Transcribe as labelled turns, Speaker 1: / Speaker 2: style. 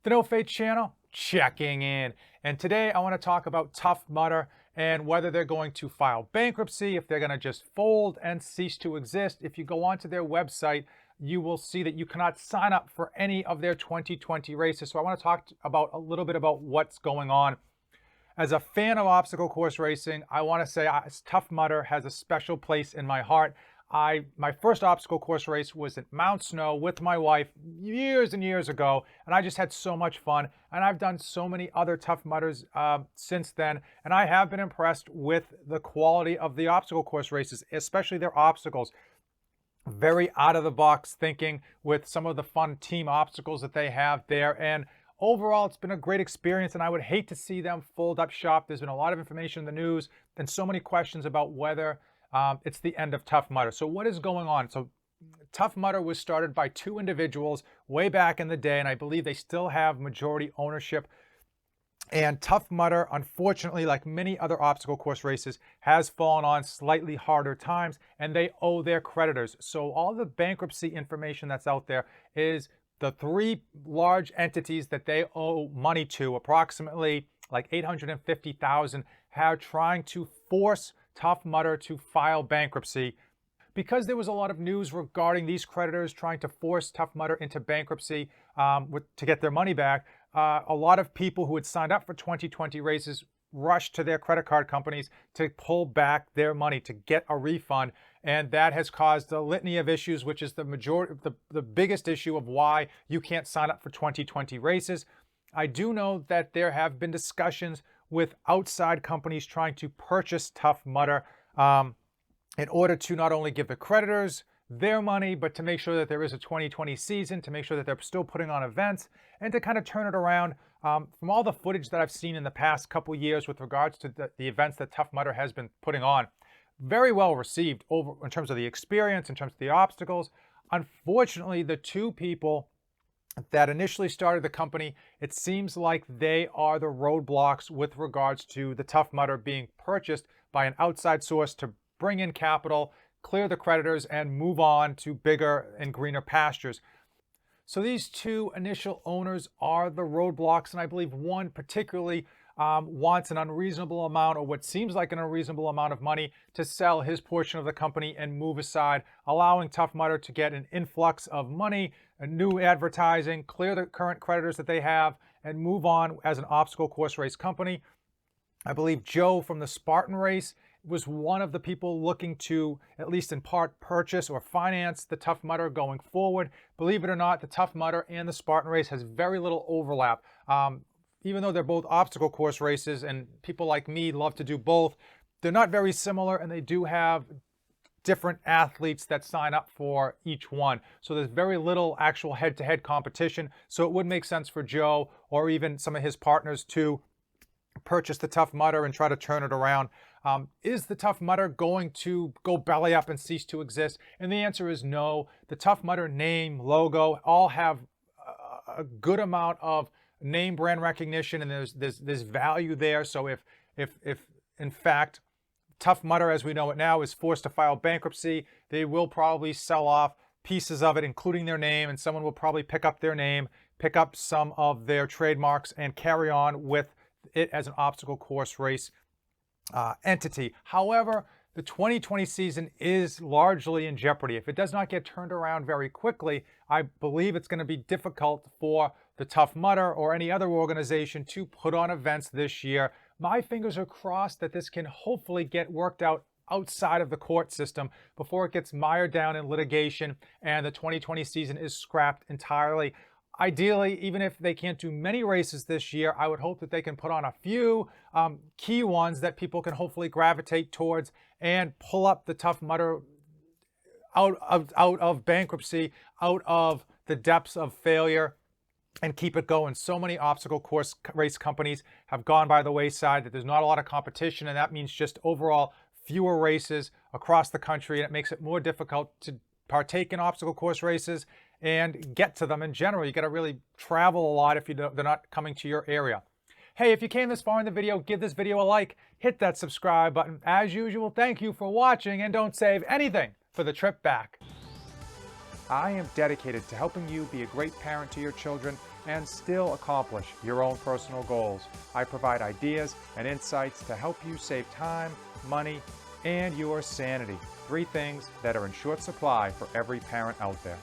Speaker 1: The No Fate channel, checking in. And today I want to talk about Tough Mudder and whether they're going to file bankruptcy, if they're going to just fold and cease to exist. If you go onto their website, you will see that you cannot sign up for any of their 2020 races. So I want to talk about a little bit about what's going on. As a fan of obstacle course racing, I want to say Tough Mudder has a special place in my heart. My first obstacle course race was at Mount Snow with my wife years and years ago, and I just had so much fun. And I've done so many other Tough Mudders since then, and I have been impressed with the quality of the obstacle course races, especially their obstacles. Very out of the box thinking with some of the fun team obstacles that they have there. And overall, it's been a great experience, and I would hate to see them fold up shop. There's been a lot of information in the news and so many questions about whether it's the end of Tough Mudder. So what is going on? So Tough Mudder was started by two individuals way back in the day, and I believe they still have majority ownership. And Tough Mudder, unfortunately, like many other obstacle course races, has fallen on slightly harder times, and they owe their creditors. So all the bankruptcy information that's out there is the three large entities that they owe money to, approximately like $850,000, are trying to force Tough Mudder to file bankruptcy. Because there was a lot of news regarding these creditors trying to force Tough Mudder into bankruptcy to get their money back, a lot of people who had signed up for 2020 races rushed to their credit card companies to pull back their money to get a refund. And that has caused a litany of issues, which is the biggest issue of why you can't sign up for 2020 races. I do know that there have been discussions with outside companies trying to purchase Tough Mudder in order to not only give the creditors their money, but to make sure that there is a 2020 season, to make sure that they're still putting on events, and to kind of turn it around. From all the footage that I've seen in the past couple years with regards to the events that Tough Mudder has been putting on, very well received in terms of the experience, in terms of the obstacles. Unfortunately, the two people that initially started the company, it seems like they are the roadblocks with regards to the Tough Mudder being purchased by an outside source to bring in capital, clear the creditors, and move on to bigger and greener pastures. So these two initial owners are the roadblocks, and I believe one particularly wants an unreasonable amount, or what seems like an unreasonable amount of money, to sell his portion of the company and move aside, allowing Tough Mudder to get an influx of money, a new advertising, clear the current creditors that they have, and move on as an obstacle course race company. I believe Joe from the Spartan race was one of the people looking to, at least in part, purchase or finance the Tough Mudder going forward. Believe it or not, the Tough Mudder and the Spartan race has very little overlap. Even though they're both obstacle course races and people like me love to do both, they're not very similar, and they do have different athletes that sign up for each one. So there's very little actual head-to-head competition. So it would make sense for Joe or even some of his partners to purchase the Tough Mudder and try to turn it around. Is the Tough Mudder going to go belly up and cease to exist? And the answer is no. The Tough Mudder name, logo, all have a good amount of name brand recognition, and there's value there. So if in fact Tough Mudder, as we know it now, is forced to file bankruptcy, they will probably sell off pieces of it, including their name, and someone will probably pick up their name, pick up some of their trademarks, and carry on with it as an obstacle course race entity. However, the 2020 season is largely in jeopardy. If it does not get turned around very quickly, I believe it's going to be difficult for the Tough Mudder or any other organization to put on events this year. My fingers are crossed that this can hopefully get worked out outside of the court system before it gets mired down in litigation and the 2020 season is scrapped entirely. Ideally, even if they can't do many races this year, I would hope that they can put on a few key ones that people can hopefully gravitate towards and pull up the Tough Mudder out of bankruptcy, out of the depths of failure, and keep it going. So many obstacle course race companies have gone by the wayside that there's not a lot of competition, and that means just overall fewer races across the country, and it makes it more difficult to partake in obstacle course races and get to them in general. You got to really travel a lot if they're not coming to your area. Hey, if you came this far in the video, give this video a like, hit that subscribe button. As usual, thank you for watching, and don't save anything for the trip back. I am dedicated to helping you be a great parent to your children and still accomplish your own personal goals. I provide ideas and insights to help you save time, money, and your sanity. 3 things that are in short supply for every parent out there.